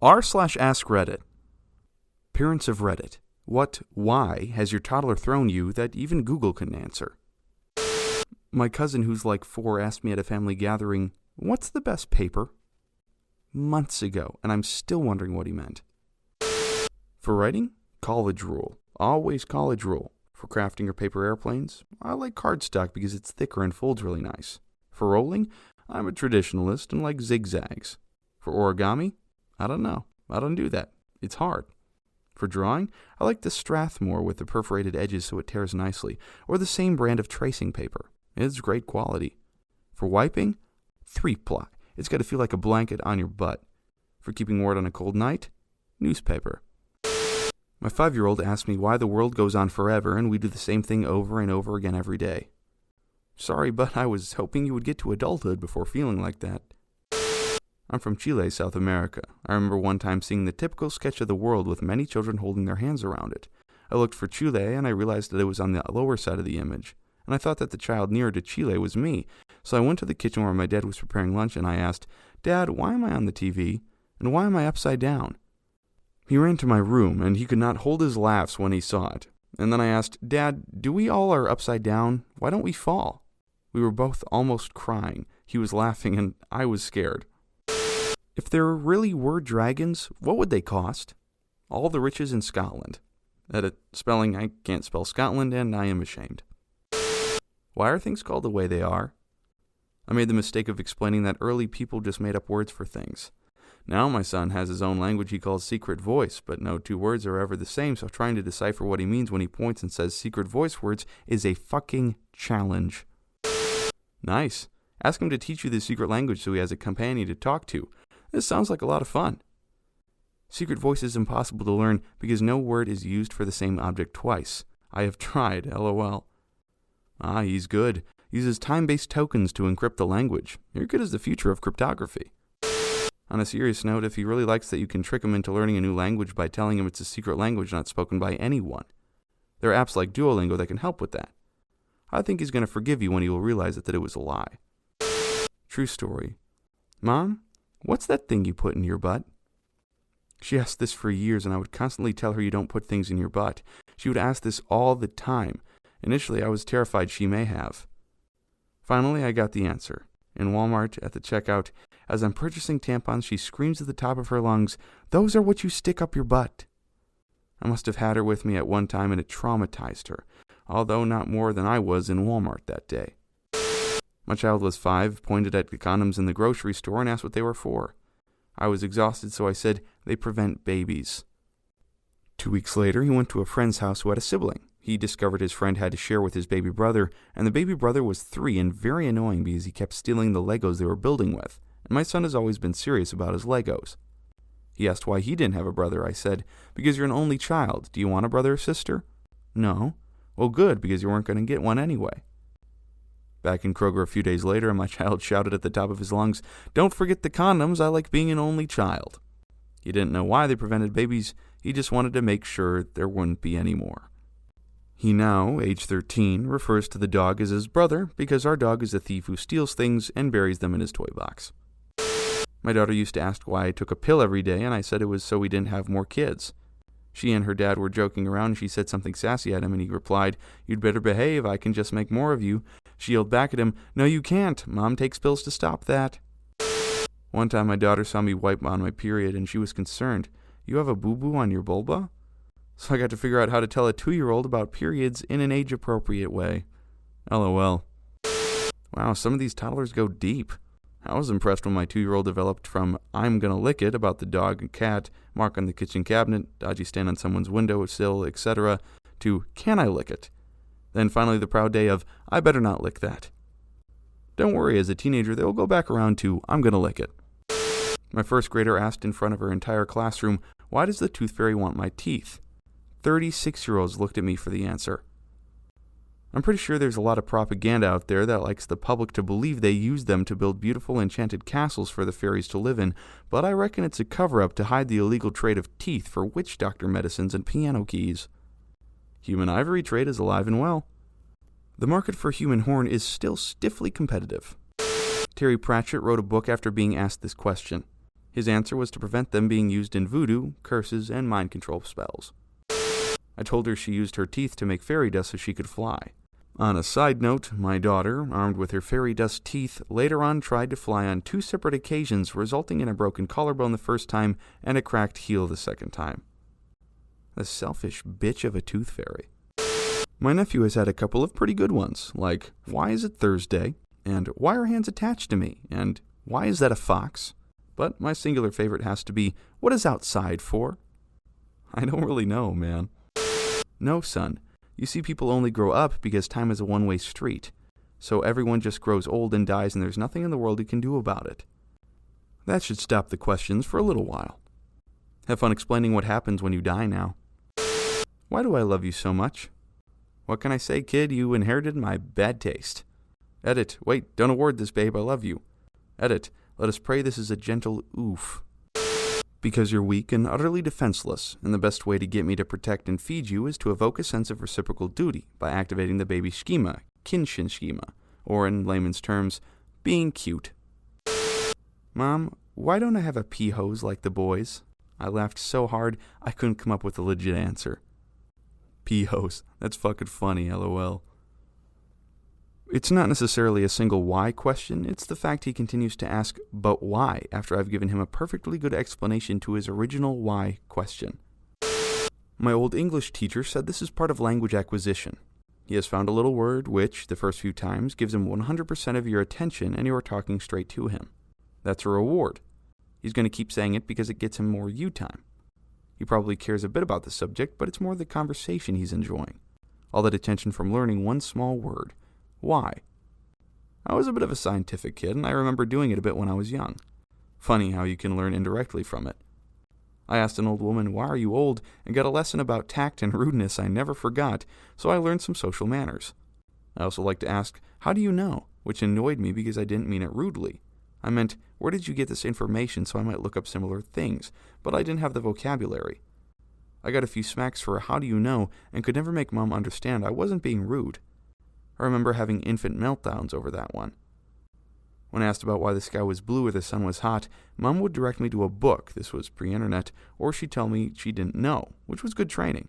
r/ask Reddit. Parents of Reddit, why has your toddler thrown you that even Google couldn't answer? My cousin, who's like 4, asked me at a family gathering, "What's the best paper?" months ago, and I'm still wondering what he meant. For writing, college rule. Always college rule. For crafting or paper airplanes, I like cardstock because it's thicker and folds really nice. For rolling, I'm a traditionalist and like zigzags. For origami, I don't know. I don't do that. It's hard. For drawing, I like the Strathmore with the perforated edges so it tears nicely, or the same brand of tracing paper. It's great quality. For wiping, 3-ply. It's got to feel like a blanket on your butt. For keeping word on a cold night, newspaper. My 5-year-old asked me why the world goes on forever and we do the same thing over and over again every day. Sorry, but I was hoping you would get to adulthood before feeling like that. I'm from Chile, South America. I remember one time seeing the typical sketch of the world with many children holding their hands around it. I looked for Chile and I realized that it was on the lower side of the image, and I thought that the child nearer to Chile was me. So I went to the kitchen where my dad was preparing lunch and I asked, "Dad, why am I on the TV? And why am I upside down?" He ran to my room, and he could not hold his laughs when he saw it. And then I asked, "Dad, do we all are upside down? Why don't we fall?" We were both almost crying. He was laughing, and I was scared. If there really were dragons, what would they cost? All the riches in Scotland. Edit spelling, I can't spell Scotland, and I am ashamed. Why are things called the way they are? I made the mistake of explaining that early people just made up words for things. Now my son has his own language he calls secret voice, but no 2 words are ever the same, so trying to decipher what he means when he points and says secret voice words is a fucking challenge. Nice. Ask him to teach you the secret language so he has a companion to talk to. This sounds like a lot of fun. Secret voice is impossible to learn because no word is used for the same object twice. I have tried, lol. Ah, he's good. Uses time-based tokens to encrypt the language. You're good as the future of cryptography. On a serious note, if he really likes that you can trick him into learning a new language by telling him it's a secret language not spoken by anyone. There are apps like Duolingo that can help with that. I think he's going to forgive you when he will realize that it was a lie. True story. Mom, what's that thing you put in your butt? She asked this for years, and I would constantly tell her you don't put things in your butt. She would ask this all the time. Initially, I was terrified she may have. Finally, I got the answer. In Walmart, at the checkout, as I'm purchasing tampons, she screams at the top of her lungs, "Those are what you stick up your butt." I must have had her with me at one time, and it traumatized her, although not more than I was in Walmart that day. My child was 5, pointed at the condoms in the grocery store, and asked what they were for. I was exhausted, so I said, "They prevent babies." 2 weeks later, he went to a friend's house who had a sibling. He discovered his friend had to share with his baby brother, and the baby brother was 3 and very annoying because he kept stealing the Legos they were building with, and my son has always been serious about his Legos. He asked why he didn't have a brother. I said, "Because you're an only child. Do you want a brother or sister?" "No." "Well, good, because you weren't going to get one anyway." Back in Kroger a few days later, my child shouted at the top of his lungs, "Don't forget the condoms, I like being an only child." He didn't know why they prevented babies, he just wanted to make sure there wouldn't be any more. He now, age 13, refers to the dog as his brother because our dog is a thief who steals things and buries them in his toy box. My daughter used to ask why I took a pill every day, and I said it was so we didn't have more kids. She and her dad were joking around, and she said something sassy at him, and he replied, "You'd better behave, I can just make more of you." She yelled back at him, "No, you can't. Mom takes pills to stop that." One time my daughter saw me wipe on my period, and she was concerned. "You have a boo-boo on your vulva?" So I got to figure out how to tell a 2-year-old about periods in an age-appropriate way. LOL. Wow, some of these toddlers go deep. I was impressed when my 2-year-old developed from "I'm gonna lick it" about the dog and cat, mark on the kitchen cabinet, dodgy stand on someone's window sill, etc., to "Can I lick it?" Then finally the proud day of "I better not lick that." Don't worry, as a teenager they will go back around to "I'm gonna lick it." My first grader asked in front of her entire classroom, "Why does the tooth fairy want my teeth?" 36-year-olds looked at me for the answer. I'm pretty sure there's a lot of propaganda out there that likes the public to believe they use them to build beautiful enchanted castles for the fairies to live in, but I reckon it's a cover-up to hide the illegal trade of teeth for witch doctor medicines and piano keys. Human ivory trade is alive and well. The market for human horn is still stiffly competitive. Terry Pratchett wrote a book after being asked this question. His answer was to prevent them being used in voodoo, curses, and mind control spells. I told her she used her teeth to make fairy dust so she could fly. On a side note, my daughter, armed with her fairy dust teeth, later on tried to fly on 2 separate occasions, resulting in a broken collarbone the first time and a cracked heel the second time. The selfish bitch of a tooth fairy. My nephew has had a couple of pretty good ones, like, why is it Thursday? And why are hands attached to me? And why is that a fox? But my singular favorite has to be, what is outside for? I don't really know, man. No, son. You see, people only grow up because time is a one-way street. So everyone just grows old and dies, and there's nothing in the world you can do about it. That should stop the questions for a little while. Have fun explaining what happens when you die now. Why do I love you so much? What can I say, kid? You inherited my bad taste. Edit. Wait, don't award this, babe. I love you. Edit. Let us pray this is a gentle oof. Because you're weak and utterly defenseless, and the best way to get me to protect and feed you is to evoke a sense of reciprocal duty by activating the baby schema, Kinshin schema, or in layman's terms, being cute. Mom, why don't I have a pee hose like the boys? I laughed so hard I couldn't come up with a legit answer. Pee hose. That's fucking funny, lol. It's not necessarily a single why question, it's the fact he continues to ask, but why, after I've given him a perfectly good explanation to his original why question. My old English teacher said this is part of language acquisition. He has found a little word which, the first few times, gives him 100% of your attention and you are talking straight to him. That's a reward. He's going to keep saying it because it gets him more you time. He probably cares a bit about the subject, but it's more the conversation he's enjoying. All that attention from learning one small word. Why? I was a bit of a scientific kid, and I remember doing it a bit when I was young. Funny how you can learn indirectly from it. I asked an old woman, why are you old, and got a lesson about tact and rudeness I never forgot, so I learned some social manners. I also like to ask, how do you know? Which annoyed me because I didn't mean it rudely. I meant, where did you get this information so I might look up similar things, but I didn't have the vocabulary. I got a few smacks for a how do you know, and could never make Mom understand I wasn't being rude. I remember having infant meltdowns over that one. When asked about why the sky was blue or the sun was hot, Mom would direct me to a book, this was pre-internet, or she'd tell me she didn't know, which was good training.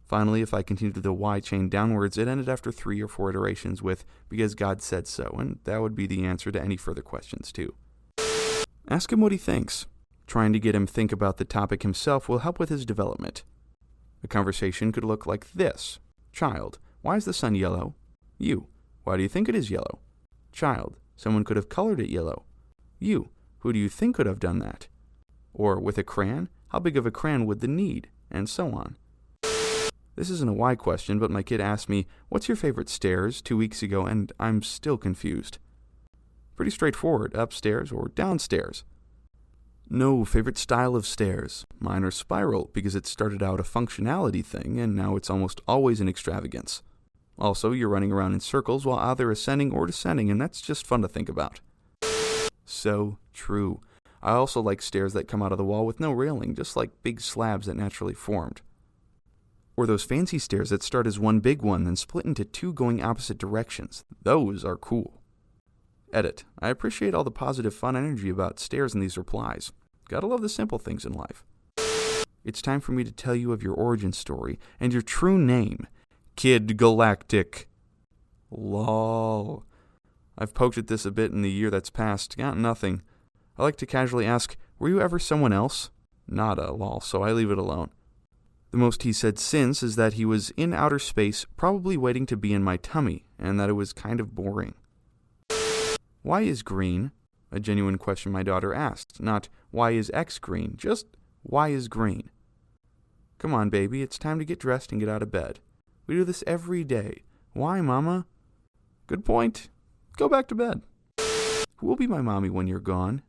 Finally, if I continued the why chain downwards, it ended after 3 or 4 iterations with, because God said so, and that would be the answer to any further questions too. Ask him what he thinks. Trying to get him think about the topic himself will help with his development. A conversation could look like this. Child, why is the sun yellow? You, why do you think it is yellow? Child, someone could have colored it yellow. You, who do you think could have done that? Or with a crayon, how big of a crayon would the need? And so on. This isn't a why question, but my kid asked me, what's your favorite stairs 2 weeks ago, and I'm still confused. Pretty straightforward, upstairs or downstairs. No favorite style of stairs. Mine are spiral because it started out a functionality thing, and now it's almost always an extravagance. Also, you're running around in circles while either ascending or descending, and that's just fun to think about. So true. I also like stairs that come out of the wall with no railing, just like big slabs that naturally formed. Or those fancy stairs that start as one big one, then split into 2 going opposite directions. Those are cool. Edit. I appreciate all the positive fun energy about stairs in these replies. Gotta love the simple things in life. It's time for me to tell you of your origin story and your true name. Kid Galactic. Lol. I've poked at this a bit in the year that's passed. Got nothing. I like to casually ask, were you ever someone else? Nada, lol, so I leave it alone. The most he said since is that he was in outer space, probably waiting to be in my tummy, and that it was kind of boring. Why is green? A genuine question my daughter asked. Not, why is X green? Just, why is green? Come on, baby, it's time to get dressed and get out of bed. We do this every day. Why, Mama? Good point. Go back to bed. Who will be my mommy when you're gone?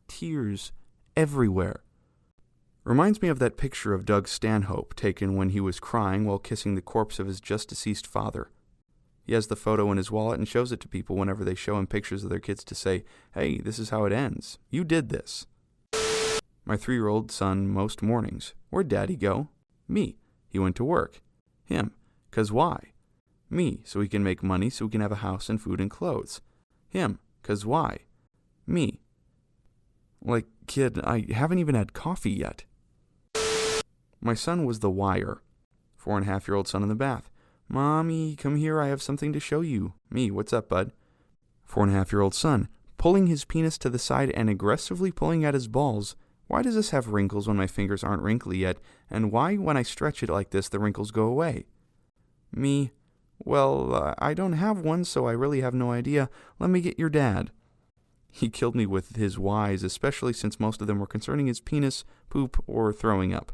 Tears everywhere. Reminds me of that picture of Doug Stanhope taken when he was crying while kissing the corpse of his just-deceased father. He has the photo in his wallet and shows it to people whenever they show him pictures of their kids to say, hey, this is how it ends. You did this. My 3-year-old son most mornings. Where'd Daddy go? Me. He went to work. Him. 'Cause why? Me. So he can make money so we can have a house and food and clothes. Him. 'Cause why? Me. Like, kid, I haven't even had coffee yet. My son was the wire. 4.5-year-old son in the bath. Mommy, come here, I have something to show you. Me, what's up, bud? 4.5-year-old son, pulling his penis to the side and aggressively pulling at his balls. Why does this have wrinkles when my fingers aren't wrinkly yet? And why, when I stretch it like this, the wrinkles go away? Me, well, I don't have one, so I really have no idea. Let me get your dad. He killed me with his whys, especially since most of them were concerning his penis, poop, or throwing up.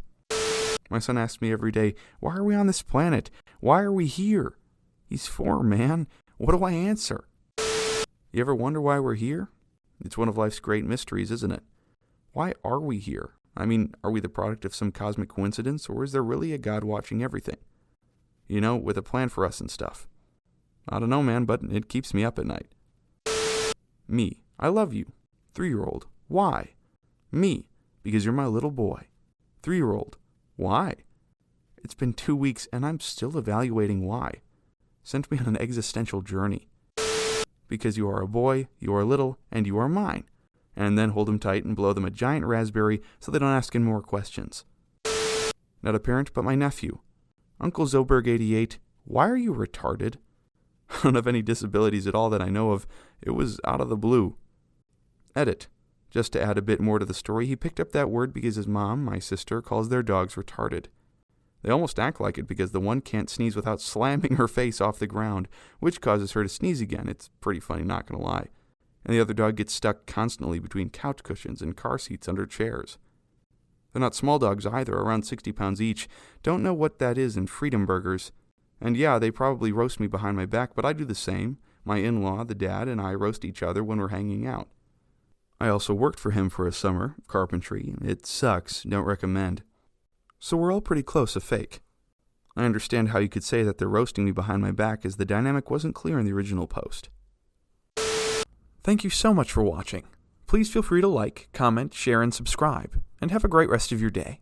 My son asks me every day, why are we on this planet? Why are we here? He's 4, man. What do I answer? You ever wonder why we're here? It's one of life's great mysteries, isn't it? Why are we here? I mean, are we the product of some cosmic coincidence, or is there really a God watching everything? You know, with a plan for us and stuff. I don't know, man, but it keeps me up at night. Me, I love you. 3-year-old, why? Me, because you're my little boy. 3-year-old, why? It's been 2 weeks and I'm still evaluating why. Sent me on an existential journey. Because you are a boy, you are little, and you are mine. And then hold them tight and blow them a giant raspberry so they don't ask any more questions. Not a parent, but my nephew. Uncle Zoberg 88, why are you retarded? I don't have any disabilities at all that I know of. It was out of the blue. Edit. Just to add a bit more to the story, he picked up that word because his mom, my sister, calls their dogs retarded. They almost act like it because the one can't sneeze without slamming her face off the ground, which causes her to sneeze again. It's pretty funny, not gonna lie. And the other dog gets stuck constantly between couch cushions and car seats under chairs. They're not small dogs either, around 60 pounds each. Don't know what that is in freedom burgers. And yeah, they probably roast me behind my back, but I do the same. My in-law, the dad, and I roast each other when we're hanging out. I also worked for him for a summer, carpentry. It sucks, don't recommend. So we're all pretty close to fake. I understand how you could say that they're roasting me behind my back as the dynamic wasn't clear in the original post. Thank you so much for watching. Please feel free to like, comment, share, and subscribe, and have a great rest of your day.